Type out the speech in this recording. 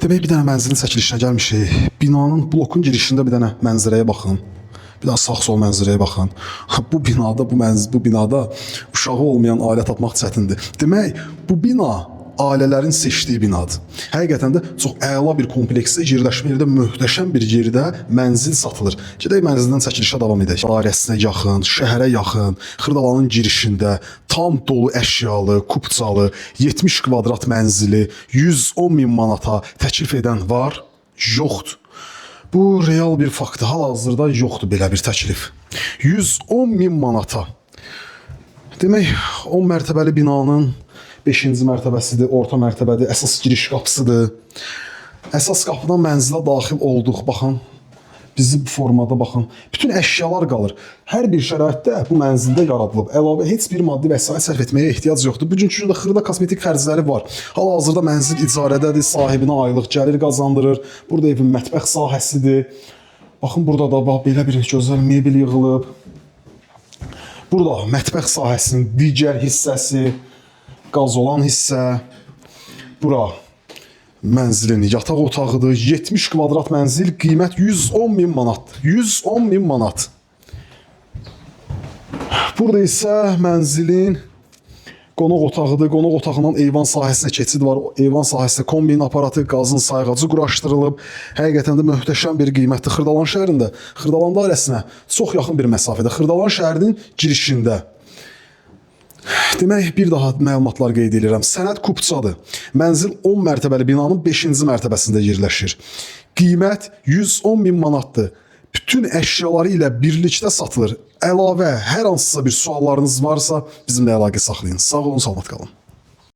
Demək bir dənə mənzilin çəkilişinə gəlmişik. Binanın blokun girişində bir dənə mənzərəyə baxın. Bir daha sağ-sol mənzərəyə baxın. Bu binada uşağı olmayan ailə tapmaq çətindir. Demək, bu bina ailələrin seçdiyi binadır. Həqiqətən də çox əla bir kompleksdə yerləşmə yerdə möhtəşəm bir yerdə mənzil satılır. Gedək mənzildən çəkilişə davam edək. Dairəsinə yaxın, şəhərə yaxın, Xırdalanın girişində tam dolu əşyalı, kupçalı, 70 kvadrat mənzili 110 min manata təklif edən var, yoxdur. Bu real bir faktdır. Hal-hazırda yoxdur belə bir təklif. 110 min manata. Demək, 10 mərtəbəli binanın 5-ci mərtəbəsidir, orta mərtəbədir, əsas giriş qapısıdır. Əsas qapıdan mənzilə daxil olduq, baxın. Bizi bu formada baxın. Bütün əşyalar qalır. Hər bir şəraitdə bu mənzildə yaradılıb. Əlavə heç bir maddi vəsait sərf etməyə ehtiyac yoxdur. Bugünkü gündə xırda kosmetik xərcləri var. Hal-hazırda mənzil icarədədir, sahibinə aylıq gəlir qazandırır. Burada evin mətbəx sahəsidir. Baxın, burada da belə bir gözəl mebel yığılıb. Burada mətbəx sahəsinin digər hissəsi, qaz olan hissə, bura mənzilin yataq otağıdır. 70 kvadrat mənzil, qiymət 110 min manatdır. 110 min manat. Burada isə mənzilin qonaq otağıdır. Qonaq otağından eyvan sahəsinə keçid var. Eyvan sahəsində kombin aparatı, qazın sayğacı quraşdırılıb. Həqiqətən də möhtəşəm bir qiymətdir. Xırdalan şəhərində, Xırdalan dairəsinə çox yaxın bir məsafədə, Xırdalan şəhərinin girişində. Demək, bir daha məlumatlar qeyd edirəm. Sənəd kupçadır. Mənzil 10 mərtəbəli binanın 5-ci mərtəbəsində yerləşir. Qiymət 110 min manatdır. Bütün əşyaları ilə birlikdə satılır. Əlavə hər hansısa bir suallarınız varsa bizimlə əlaqə saxlayın. Sağ olun, salamat qalın.